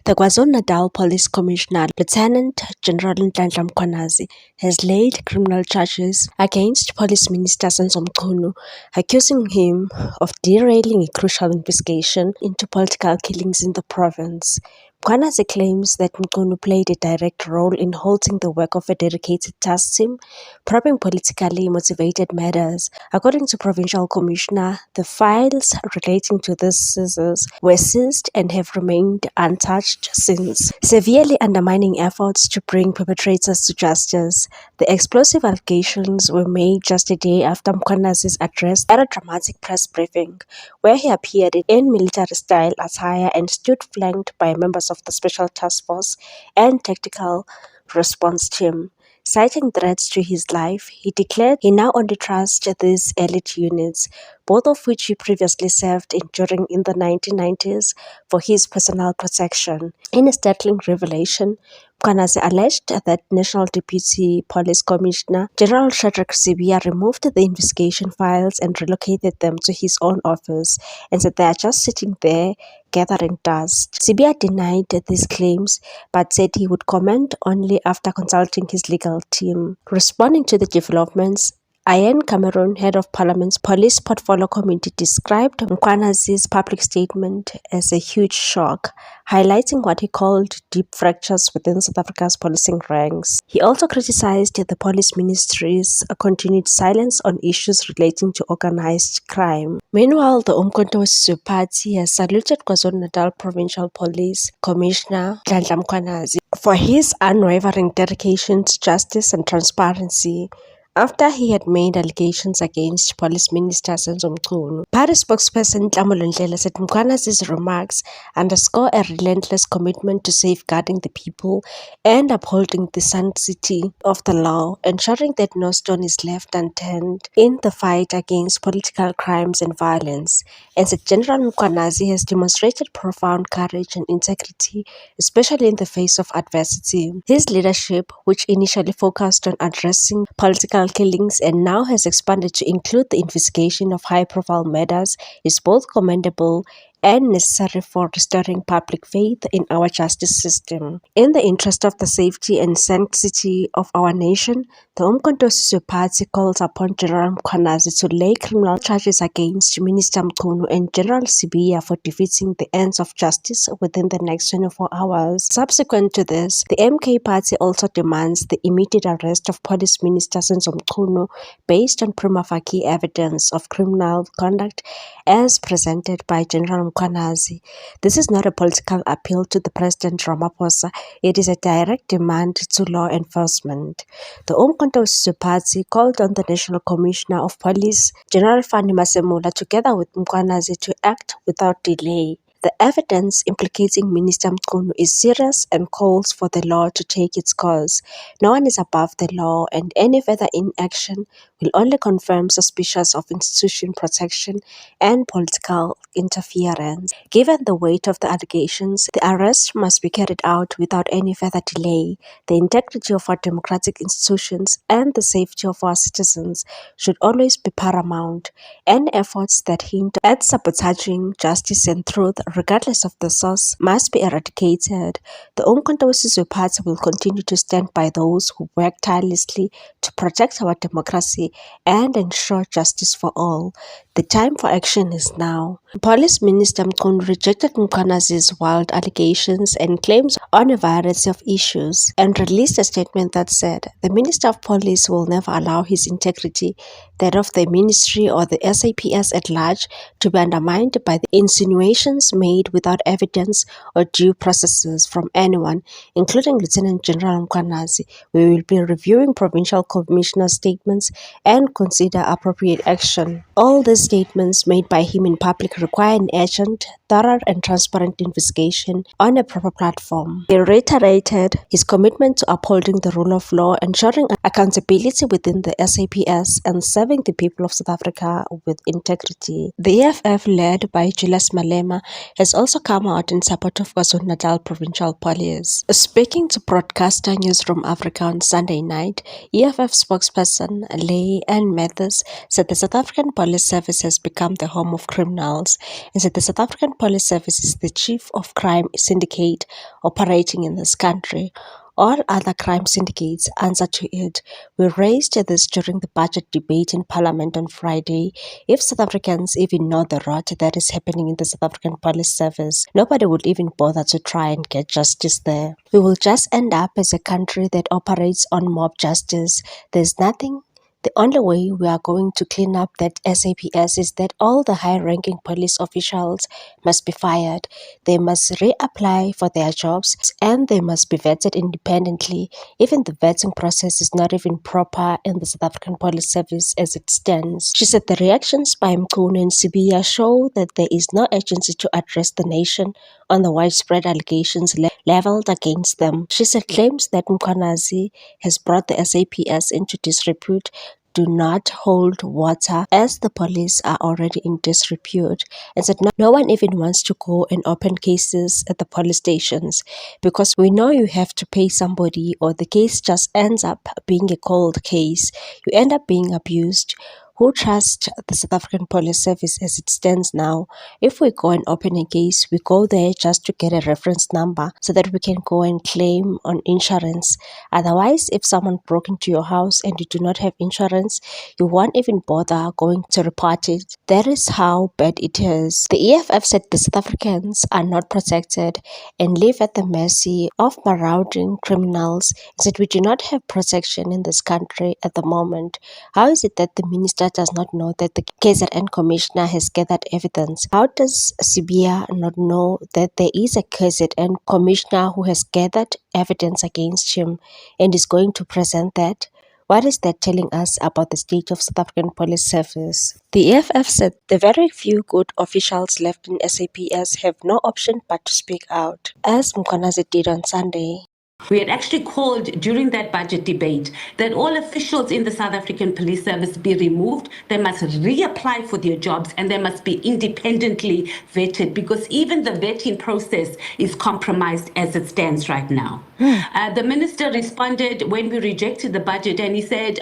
The KwaZulu-Natal Police Commissioner, Lieutenant General Nhlanhla Mkhwanazi, has laid criminal charges against Police Minister Senzo Mchunu, accusing him of derailing a crucial investigation into political killings in the province. Mkhwanazi claims that Mchunu played a direct role in halting the work of a dedicated task team, probing politically motivated matters. According to Provincial Commissioner, the files relating to these seizures were seized and have remained untouched since, severely undermining efforts to bring perpetrators to justice. The explosive allegations were made just a day after Mkhwanazi's address at a dramatic press briefing, where he appeared in military-style attire and stood flanked by members of the Special Task Force and Tactical Response Team. Citing threats to his life, he declared he now only trusts these elite units, both of which he previously served during in the 1990s for his personal protection. In a startling revelation, Mkhwanazi alleged that National Deputy Police Commissioner General Shadrack Sibiya removed the investigation files and relocated them to his own office, and said they are just sitting there gathering dust. Sibiya denied these claims, but said he would comment only after consulting his legal team. Responding to the developments, Ian Cameron, head of Parliament's Police Portfolio Committee, described Mkhwanazi's public statement as a huge shock, highlighting what he called deep fractures within South Africa's policing ranks. He also criticized the police ministry's continued silence on issues relating to organized crime. Meanwhile, the Umkhonto we Sizwe Party has saluted KwaZulu-Natal Provincial Police Commissioner Nhlanhla Mkhwanazi for his unwavering dedication to justice and transparency after he had made allegations against Police Minister Senzo Mchunu. Party spokesperson Nhlamulo Ndlela said Mkhwanazi's remarks underscore a relentless commitment to safeguarding the people and upholding the sanctity of the law, ensuring that no stone is left unturned in the fight against political crimes and violence. And said General Mkhwanazi has demonstrated profound courage and integrity, especially in the face of adversity. His leadership, which initially focused on addressing political killings and now has expanded to include the investigation of high-profile matters, is both commendable and necessary for restoring public faith in our justice system. In the interest of the safety and sanctity of our nation, the Umkhonto we Sizwe Party calls upon General Mkhwanazi to lay criminal charges against Minister Mchunu and General Sibiya for defeating the ends of justice within the next 24 hours. Subsequent to this, the MK Party also demands the immediate arrest of Police Minister Senzo Mchunu based on prima facie evidence of criminal conduct as presented by General Mkhwanazi. This is not a political appeal to the President Ramaphosa, it is a direct demand to law enforcement. The Umkhonto we Sizwe Party called on the National Commissioner of Police, General Fanny Masemola, together with Mkhwanazi, to act without delay. The evidence implicating Minister Mchunu is serious and calls for the law to take its course. No one is above the law, and any further inaction will only confirm suspicions of institution protection and political interference. Given the weight of the allegations, the arrest must be carried out without any further delay. The integrity of our democratic institutions and the safety of our citizens should always be paramount. Any efforts that hint at sabotaging justice and truth, regardless of the source, must be eradicated. The Umkhonto we Sizwe Party will continue to stand by those who work tirelessly to protect our democracy and ensure justice for all. The time for action is now. Police Minister Mchunu rejected Mkhwanazi's wild allegations and claims on a variety of issues and released a statement that said, "The Minister of Police will never allow his integrity, that of the ministry or the SAPS at large, to be undermined by the insinuations made without evidence or due processes from anyone, including Lieutenant General Mkhwanazi. We will be reviewing Provincial Commissioner statements and consider appropriate action." All these statements made by him in public require an urgent, thorough and transparent investigation on a proper platform. He reiterated his commitment to upholding the rule of law, ensuring accountability within the SAPS, and serving the people of South Africa with integrity. The EFF, led by Julius Malema, has also come out in support of KwaZulu-Natal Provincial Police. Speaking to broadcaster Newsroom Africa on Sunday night, EFF spokesperson Leigh Ann Mathews said the South African Police Service has become the home of criminals criminals and said the South African Police Service is the chief of crime syndicate operating in this country. All other crime syndicates answer to it. We raised this during the budget debate in Parliament on Friday. If South Africans even know the rot that is happening in the South African Police Service, nobody would even bother to try and get justice there. We will just end up as a country that operates on mob justice. There's nothing. The only way we are going to clean up that SAPS is that all the high-ranking police officials must be fired. They must reapply for their jobs and they must be vetted independently. Even the vetting process is not even proper in the South African Police Service as it stands. She said the reactions by Mchunu and Sibiya show that there is no urgency to address the nation on the widespread allegations leveled against them. She said claims that Mkhwanazi has brought the SAPS into disrepute do not hold water as the police are already in disrepute, and said no one even wants to go and open cases at the police stations because we know you have to pay somebody or the case just ends up being a cold case. You end up being abused. Who trusts the South African Police Service as it stands now? If we go and open a case, we go there just to get a reference number so that we can go and claim on insurance. Otherwise, if someone broke into your house and you do not have insurance, you won't even bother going to report it. That is how bad it is. The EFF said the South Africans are not protected and live at the mercy of marauding criminals. It said we do not have protection in this country at the moment. How is it that the minister does not know that the KZN commissioner has gathered evidence? How does Sibiya not know that there is a KZN commissioner who has gathered evidence against him and is going to present that? What is that telling us about the state of South African Police Service? The EFF said the very few good officials left in SAPS have no option but to speak out, as Mkhwanazi did on Sunday. We had actually called during that budget debate that all officials in the South African Police Service be removed. They must reapply for their jobs and they must be independently vetted because even the vetting process is compromised as it stands right now. The minister responded when we rejected the budget and he said,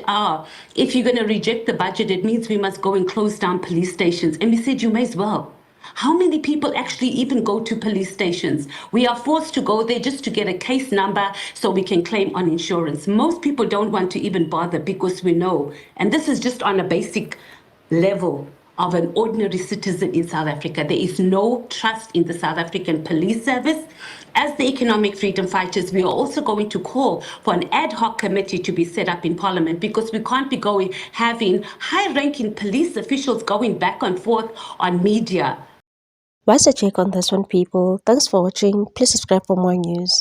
if you're going to reject the budget, it means we must go and close down police stations. And we said, you may as well. How many people actually even go to police stations? We are forced to go there just to get a case number so we can claim on insurance. Most people don't want to even bother because we know, and this is just on a basic level of an ordinary citizen in South Africa, there is no trust in the South African Police Service. As the economic freedom fighters, we are also going to call for an ad hoc committee to be set up in Parliament because we can't be having high-ranking police officials going back and forth on media. What's your take on this one, people? Thanks for watching. Please subscribe for more news.